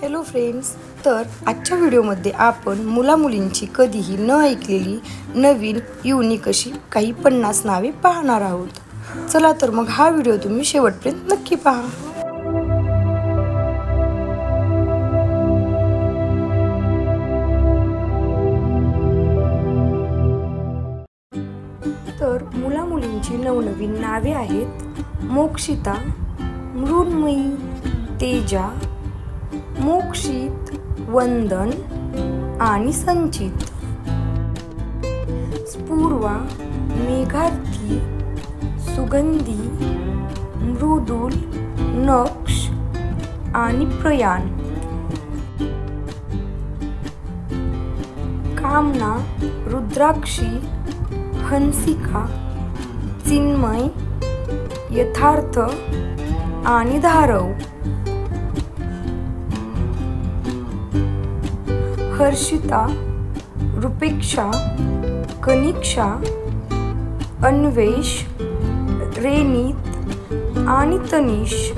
Hello friends, तर आजच्या व्हिडिओमध्ये आपण मुला-मुलींची कधीही न ऐकलेली नवीन युनिक अशी काही 50 नावे पाहणार आहोत। चला तर मग हा व्हिडिओ तुम्ही शेवटपर्यंत नक्की पहा। तर मुला-मुलींची नवनवीन नावे आहेत मोक्षिता, मृण्मयी, तेजा, मोक्षित, वंदन आणि संचित। स्पूर्वा, मेघार्थी, सुगंधी, मृदुल, नक्ष आणि प्रयाण। कामना, रुद्राक्षी, हंसिका, चिन्मय, यथार्थ आणि धारव। हर्षिता, रुपेक्षा, कनिक्षा, अन्वेष, रेनीत आणि तनिष।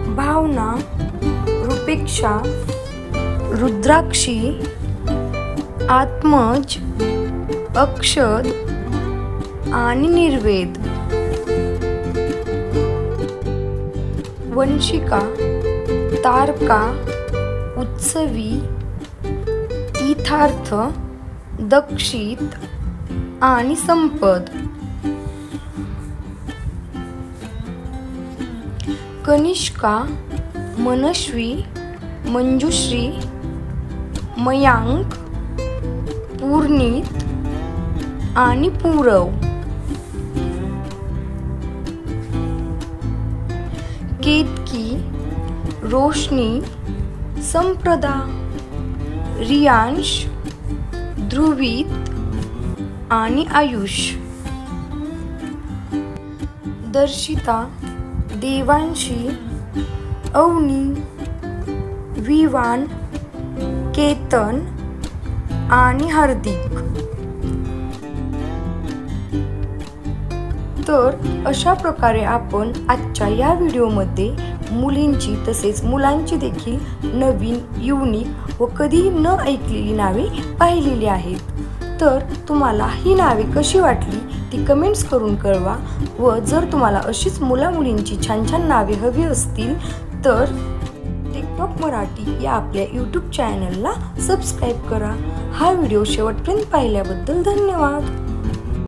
भावना, रुपेक्षा, रुद्राक्षी, आत्मज, अक्षद आणि निर्वेद। वंशिका, तारका, उत्सवी, तीर्थार्थ, दक्षित आणि संपद। कनिष्का, मनस्वी, मंजुश्री, मयांक, पूर्णित आणि पूरव। केतकी, रोशनी, संप्रदा, रियांश, ध्रुवित आणि आयुष। दर्शिता, देवांशी, अवनी, विवान, केतन आणि हार्दिक। तर अशा प्रकारे आपण आजच्या या व्हिडिओमध्ये मुलींची तसेच मुलांची देखील नवीन युनिक व कधीही न ऐकलेली नावे पाहिलेली आहेत। तर तुम्हाला ही नावे कशी वाटली ती कमेंट्स करून कळवा व जर तुम्हाला अशीच मुला-मुलींची छान छान नावे हवी असतील तर टिकटॉक मराठी या आपल्या यूट्यूब चॅनलला सबस्क्राईब करा। हा व्हिडिओ शेवटपर्यंत पाहिल्याबद्दल धन्यवाद।